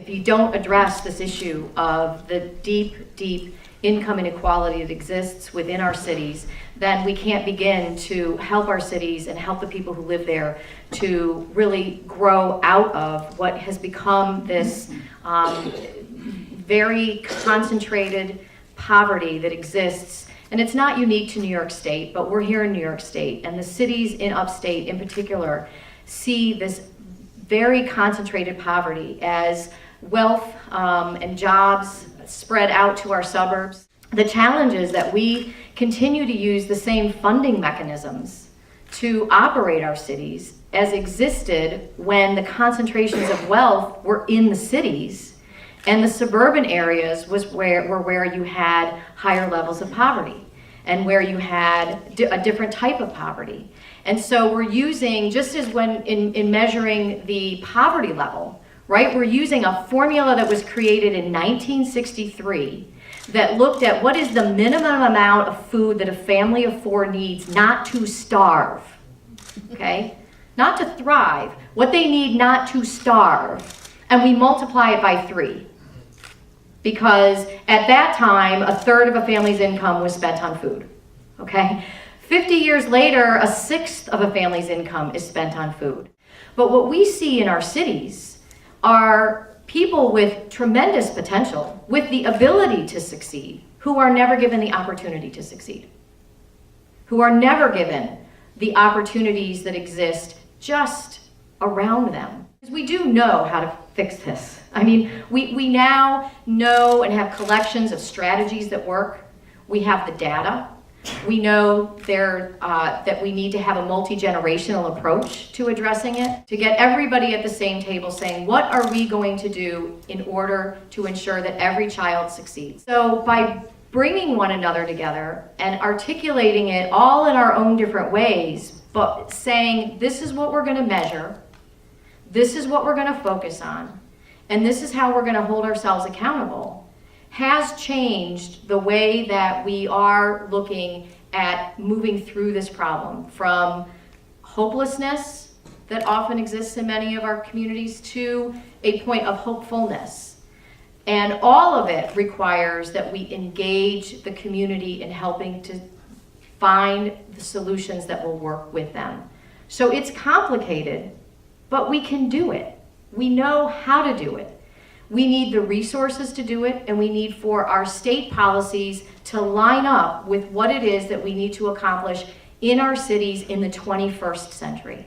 If you don't address this issue of the deep, deep income inequality that exists within our cities, then we can't begin to help our cities and help the people who live there to really grow out of what has become this very concentrated poverty that exists. And it's not unique to New York State, but we're here in New York State, and the cities in upstate in particular see this very concentrated poverty as wealth and jobs spread out to our suburbs. The challenge is that we continue to use the same funding mechanisms to operate our cities as existed when the concentrations of wealth were in the cities, and the suburban areas were where you had higher levels of poverty and where you had a different type of poverty. And so we're using, just as when in measuring the poverty level, right, we're using a formula that was created in 1963 that looked at what is the minimum amount of food that a family of four needs not to starve, okay? Not to thrive, what they need not to starve, and we multiply it by 3. Because at that time, a third of a family's income was spent on food, okay? 50 years later, a sixth of a family's income is spent on food. But what we see in our cities are people with tremendous potential, with the ability to succeed, who are never given the opportunity to succeed, who are never given the opportunities that exist just around them. We do know how to fix this. I mean, we now know and have collections of strategies that work. We have the data. We know that we need to have a multi-generational approach to addressing it, to get everybody at the same table saying, what are we going to do in order to ensure that every child succeeds? So by bringing one another together and articulating it all in our own different ways, but saying, this is what we're going to measure, this is what we're going to focus on, and this is how we're going to hold ourselves accountable, has changed the way that we are looking at moving through this problem, from hopelessness that often exists in many of our communities to a point of hopefulness. And all of it requires that we engage the community in helping to find the solutions that will work with them. So it's complicated, but we can do it. We know how to do it. We need the resources to do it, and we need for our state policies to line up with what it is that we need to accomplish in our cities in the 21st century.